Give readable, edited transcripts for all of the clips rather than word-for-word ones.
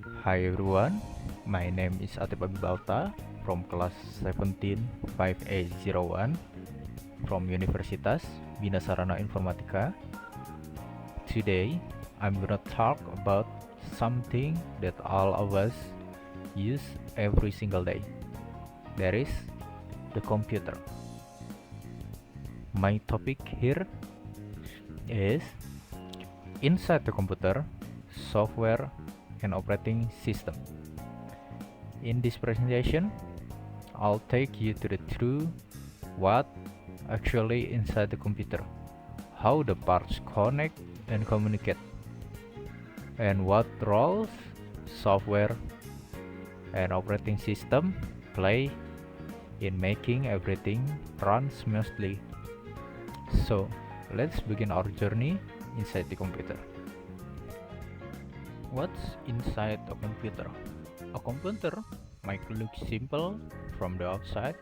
Hi everyone, my name is Atip Abibalta from class 17 5801 from Universitas Bina Sarana Informatika. Today, I'm gonna talk about something that all of us use every single day. That is the computer. My topic here is inside the computer, software and operating system. In this presentation, I'll take you to the true what actually inside the computer, how the parts connect and communicate, and what roles software and operating system play in making everything run smoothly. So, let's begin our journey inside the computer. What's inside a computer? A computer might look simple from the outside,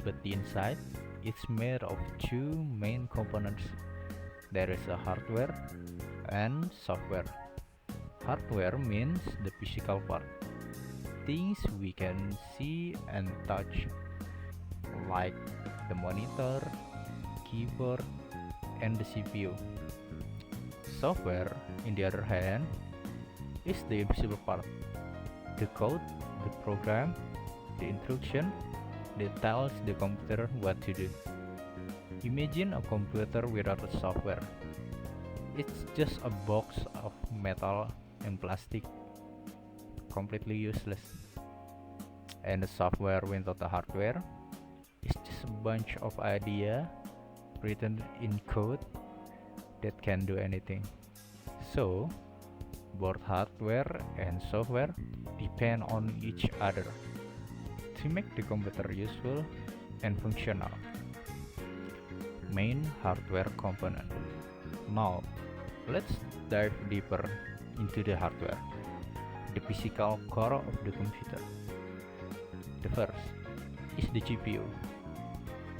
but the inside is made of two main components. There is a hardware and software. Hardware means the physical part, things we can see and touch, like the monitor, keyboard, and the CPU. Software, on the other hand, is the invisible part, the code, the program, the instruction that tells the computer what to do. Imagine a computer without a software. It's just a box of metal and plastic, completely useless. And the software without the hardware is just a bunch of ideas written in code that can do anything. So, both hardware and software depend on each other to make the computer useful and functional. Main hardware component. Now, let's dive deeper into the hardware, the physical core of the computer. The first is the GPU,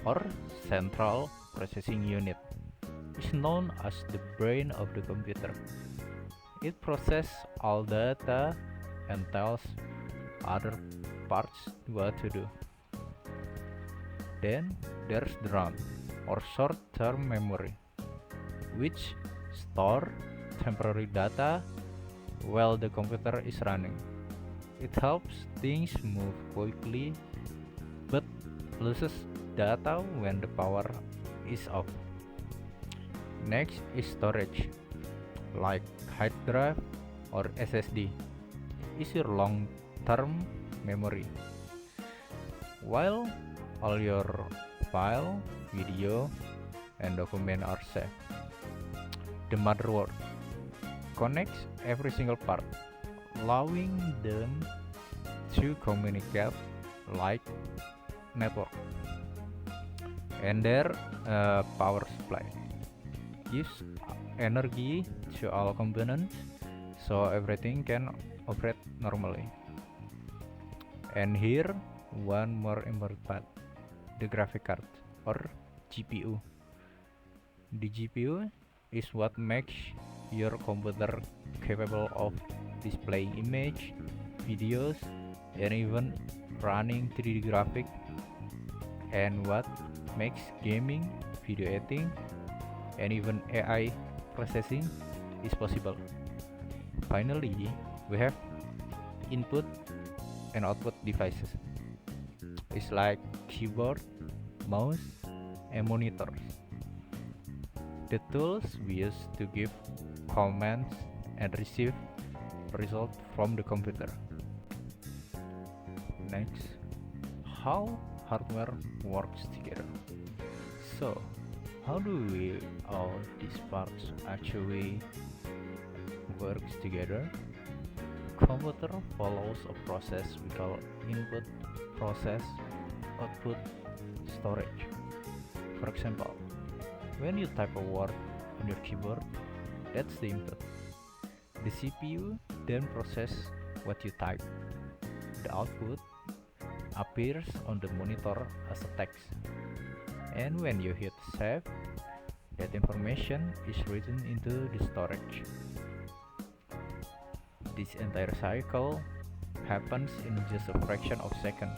or Central Processing Unit. It's known as the brain of the computer. It processes all data and tells other parts what to do. Then there's the RAM, or short-term memory, which store temporary data while the computer is running. It helps things move quickly but loses data when the power is off. Next is storage, like hard drive or SSD, is your long-term memory. While all your file, video, and document are saved. The motherboard connects every single part, allowing them to communicate like network. And their power supply gives energy to all components so everything can operate normally. And here one more important part, the graphic card or GPU. The GPU is what makes your computer capable of displaying image, videos, and even running 3D graphic, and what makes gaming, video editing, and even AI processing is possible. Finally, we have input and output devices. It's like keyboard, mouse, and monitors. The tools we use to give commands and receive results from the computer. Next, how hardware works together. So, how do all these parts actually works together? Computer follows a process we call input, process, output, storage. For example, when you type a word on your keyboard, that's the input. The CPU then processes what you type. The output appears on the monitor as a text. And when you hit save, that information is written into the storage. This entire cycle happens in just a fraction of a second,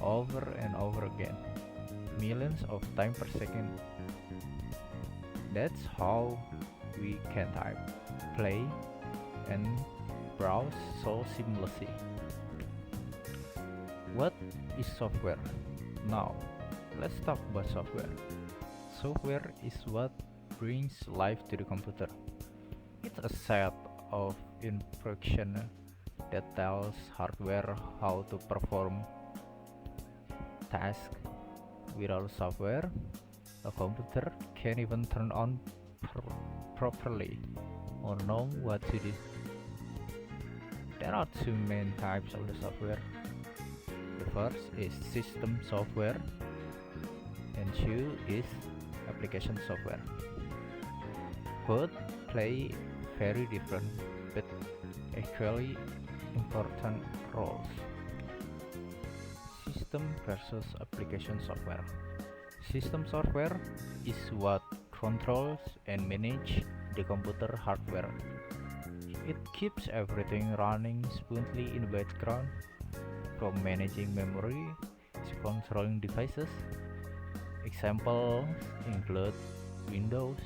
over and over again, millions of times per second. That's how we can type, play, and browse so seamlessly. What is software? Now, let's talk about software. Software is what brings life to the computer. It's a set of instructions that tells hardware how to perform tasks. Without software, a computer can't even turn on properly or know what to do. There are two main types of the software. The first is system software, and two is application software. Both play very different but equally important roles. System versus application software. System software is what controls and manages the computer hardware. It keeps everything running smoothly in the background, from managing memory to controlling devices. Examples include Windows,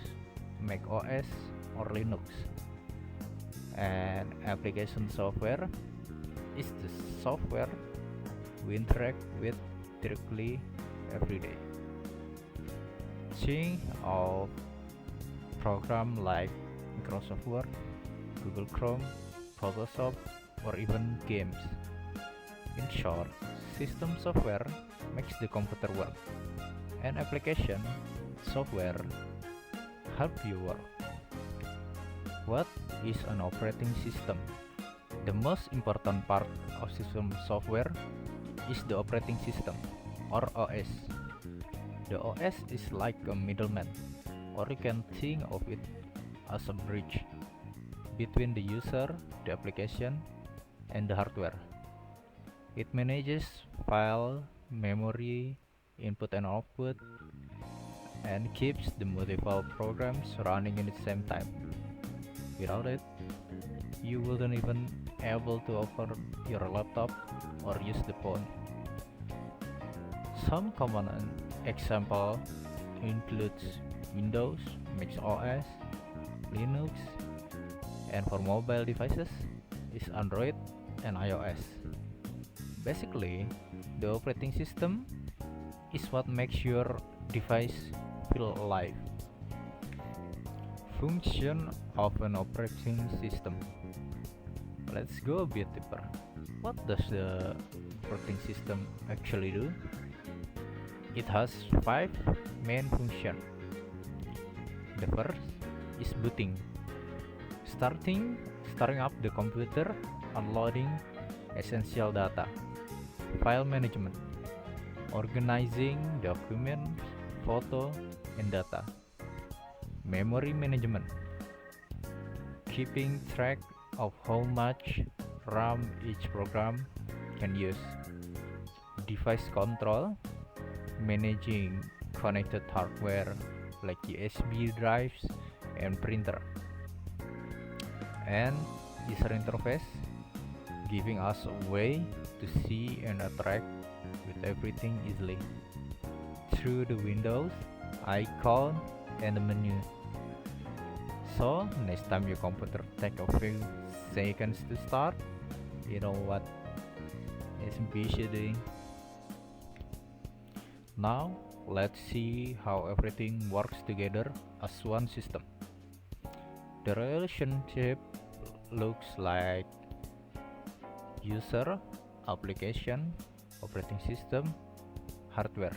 Mac OS, or Linux. And application software is the software we interact with directly every day. Think of programs like Microsoft Word, Google Chrome, Photoshop, or even games. In short, system software makes the computer work, and application software help you work. What is an operating system? The most important part of system software is the operating system, or OS. The OS is like a middleman, or you can think of it as a bridge between the user, the application, and the hardware. It manages file, memory, input and output, and keeps the multiple programs running at the same time. Without it, you wouldn't even able to open your laptop or use the phone. Some common example includes Windows, Mac OS, Linux, and for mobile devices is Android and iOS. Basically, the operating system is what makes your device feel alive. Function of an operating system. Let's go a bit deeper. What does the operating system actually do? It has 5 main functions. The first is booting. Starting up the computer, unloading essential data. File management. Organizing documents, photo, and data. Memory management. Keeping track of how much RAM each program can use. Device control. Managing connected hardware like USB drives and printer. And user interface, giving us a way to see and interact with everything easily through the windows, icon, and the menu. So next time your computer take a few seconds to start, you know what SMP should doing. Now let's see how everything works together as one system. The relationship looks like user, application, operating system, hardware.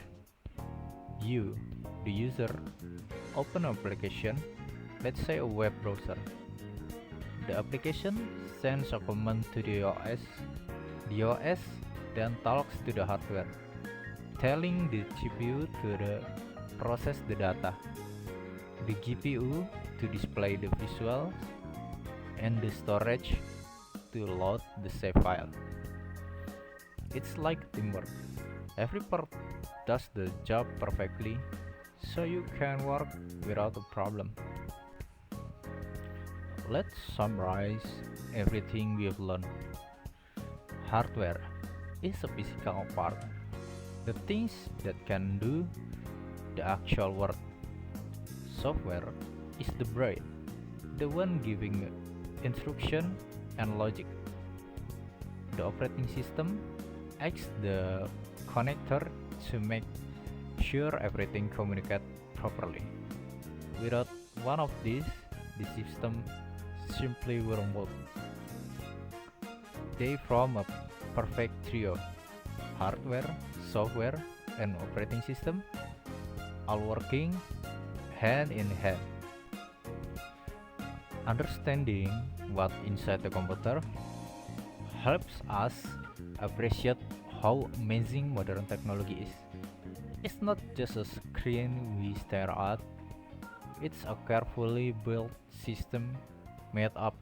You, the user, open an application, let's say a web browser. The application sends a command to the OS. The OS then talks to the hardware, telling the CPU to process the data, the GPU to display the visuals, and the storage to load the save file. It's like teamwork. Every part does the job perfectly, so you can work without a problem. let's summarize everything we've learned. Hardware is a physical part, the things that can do the actual work. Software is the brain, the one giving instruction and logic. The operating system acts the connector to make sure everything communicates properly. Without one of these, the system simply won't work. They form a perfect trio: hardware, software, and operating system, all working hand in hand. Understanding what inside the computer helps us appreciate how amazing modern technology is. It's not just a screen we stare at, it's a carefully built system made up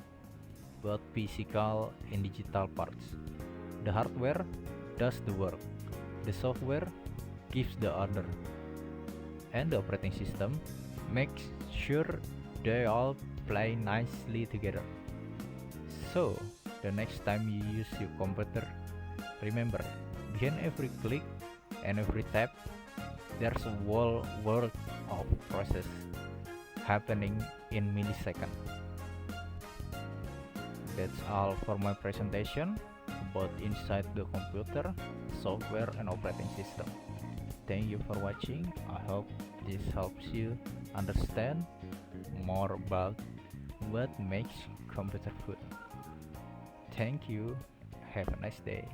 both physical and digital parts. The hardware does the work, the software gives the order, and the operating system makes sure they all play nicely together. So, the next time you use your computer, remember, behind every click and every tap, there's a whole world of process happening in milliseconds. That's all for my presentation about inside the computer, software, and operating system. Thank you for watching. I hope this helps you understand more about what makes computer good. Thank you. Have a nice day.